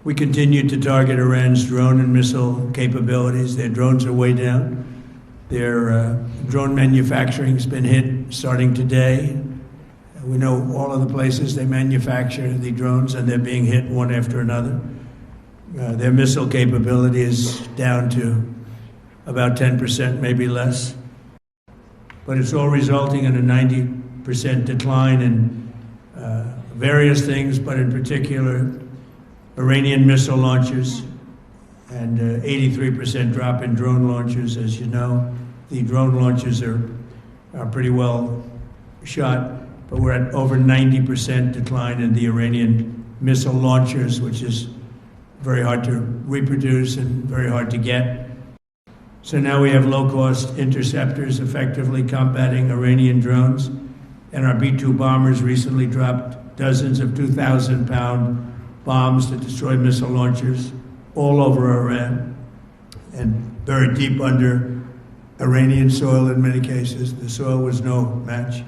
We continue to target Iran's drone and missile capabilities. Their drones are way down. Their drone manufacturing has been hit starting today. We know all of the places they manufacture the drones, and they're being hit one after another. Their missile capability is down to about 10%, maybe less. But it's all resulting in a 90% decline in various things, but in particular, Iranian missile launchers, and 83% drop in drone launchers. As you know, the drone launchers are pretty well shot, but we're at over 90% decline in the Iranian missile launchers, which is very hard to reproduce and very hard to get. So now we have low-cost interceptors effectively combating Iranian drones, and our B-2 bombers recently dropped dozens of 2,000-pound bombs to destroy missile launchers all over Iran and buried deep under Iranian soil in many cases. The soil was no match.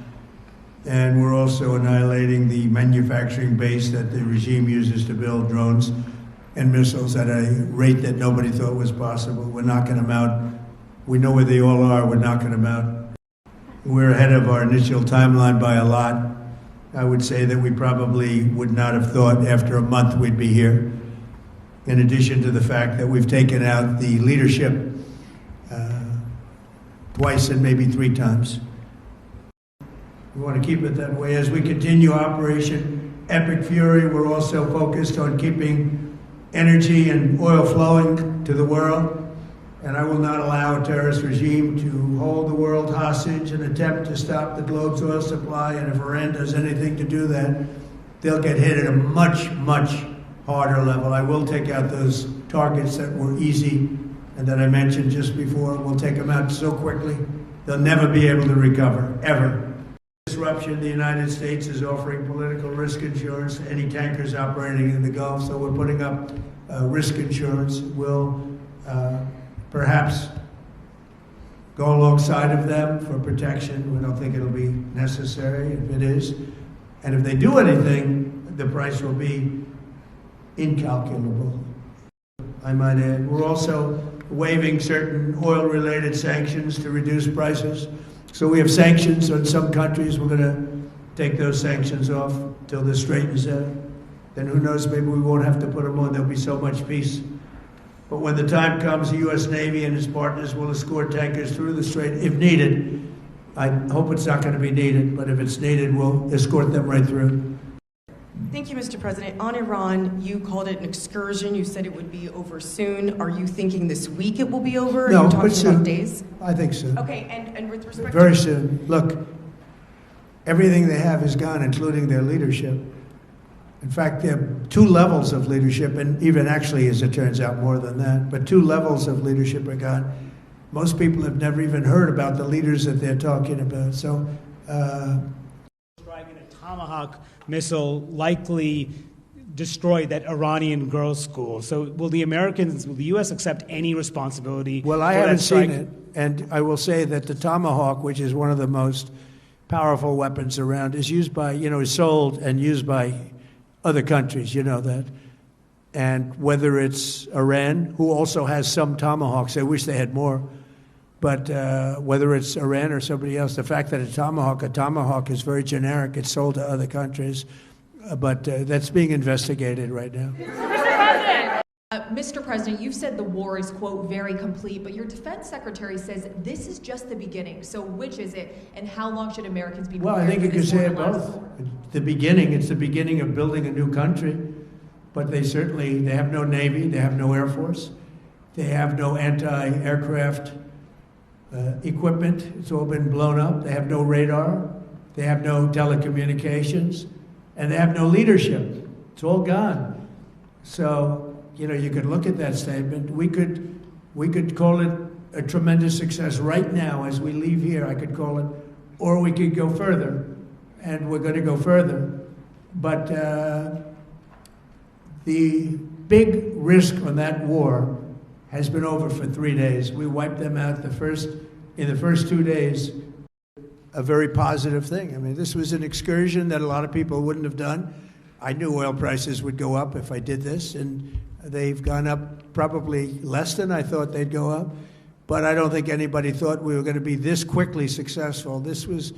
And we're also annihilating the manufacturing base that the regime uses to build drones and missiles at a rate that nobody thought was possible. We're knocking them out. We know where they all are. We're knocking them out. We're ahead of our initial timeline by a lot. I would say that we probably would not have thought after a month we'd be here, in addition to the fact that we've taken out the leadership twice and maybe 3 times. We want to keep it that way. As we continue Operation Epic Fury, we're also focused on keeping energy and oil flowing to the world. And I will not allow a terrorist regime to hold the world hostage and attempt to stop the globe's oil supply. And if Iran does anything to do that, they'll get hit at a much, much harder level. I will take out those targets that were easy and that I mentioned just before. We'll take them out so quickly, they'll never be able to recover, ever. Disruption, the United States is offering political risk insurance to any tankers operating in the Gulf. So we're putting up risk insurance. We'll perhaps go alongside of them for protection. We don't think it'll be necessary if it is. And if they do anything, the price will be incalculable, I might add. We're also waiving certain oil-related sanctions to reduce prices. So we have sanctions on some countries. We're going to take those sanctions off till this straightens out. Then who knows, maybe we won't have to put them on. There'll be so much peace. But when the time comes, the U.S. Navy and its partners will escort tankers through the strait if needed. I hope it's not going to be needed, but if it's needed, we'll escort them right through. Thank you, Mr. President. On Iran, you called it an excursion. You said it would be over soon. Are you thinking this week it will be over? No, Are you talking but soon. about days? I think soon. Okay, and with respect Very to... soon. Look, everything they have is gone, including their leadership. In fact, there are 2 levels of leadership, and even actually, as it turns out, more than that. But 2 levels of leadership are gone. Most people have never even heard about the leaders that they're talking about. So, striking a Tomahawk missile likely destroyed that Iranian girls' school. So, will the U.S. accept any responsibility? Well, I haven't seen it, and I will say that the Tomahawk, which is one of the most powerful weapons around, is used by, is sold and used by other countries, you know that. And whether it's Iran, who also has some Tomahawks, I wish they had more, but whether it's Iran or somebody else, the fact that a Tomahawk is very generic, it's sold to other countries, but that's being investigated right now. Mr. President, you've said the war is, quote, very complete, but your defense secretary says this is just the beginning. So which is it, and how long should Americans be prepared? Well, I think you could say it both. It's the beginning of building a new country, but they have no Navy, they have no Air Force, they have no anti-aircraft equipment. It's all been blown up. They have no radar, they have no telecommunications, and they have no leadership. It's all gone. So, you could look at that statement. We could call it a tremendous success right now as we leave here. I could call it, or we could go further, and we're going to go further. But the big risk on that war has been over for 3 days. We wiped them out in the first 2 days. A very positive thing. I mean, this was an excursion that a lot of people wouldn't have done. I knew oil prices would go up if I did this, and they've gone up probably less than I thought they'd go up. But I don't think anybody thought we were going to be this quickly successful. This was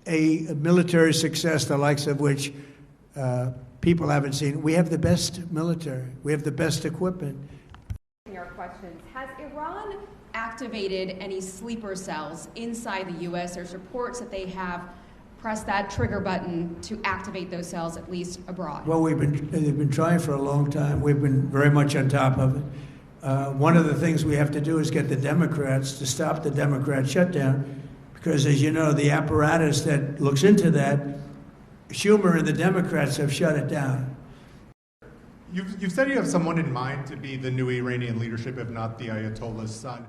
a military success, the likes of which people haven't seen. We have the best military. We have the best equipment. Your questions. Has Iran activated any sleeper cells inside the U.S.? There's reports that they have pressed that trigger button to activate those cells, at least abroad. Well, they've been trying for a long time. We've been very much on top of it. One of the things we have to do is get the Democrats to stop the Democrat shutdown, because, as you know, the apparatus that looks into that, Schumer and the Democrats have shut it down. You've said you have someone in mind to be the new Iranian leadership, if not the Ayatollah's son.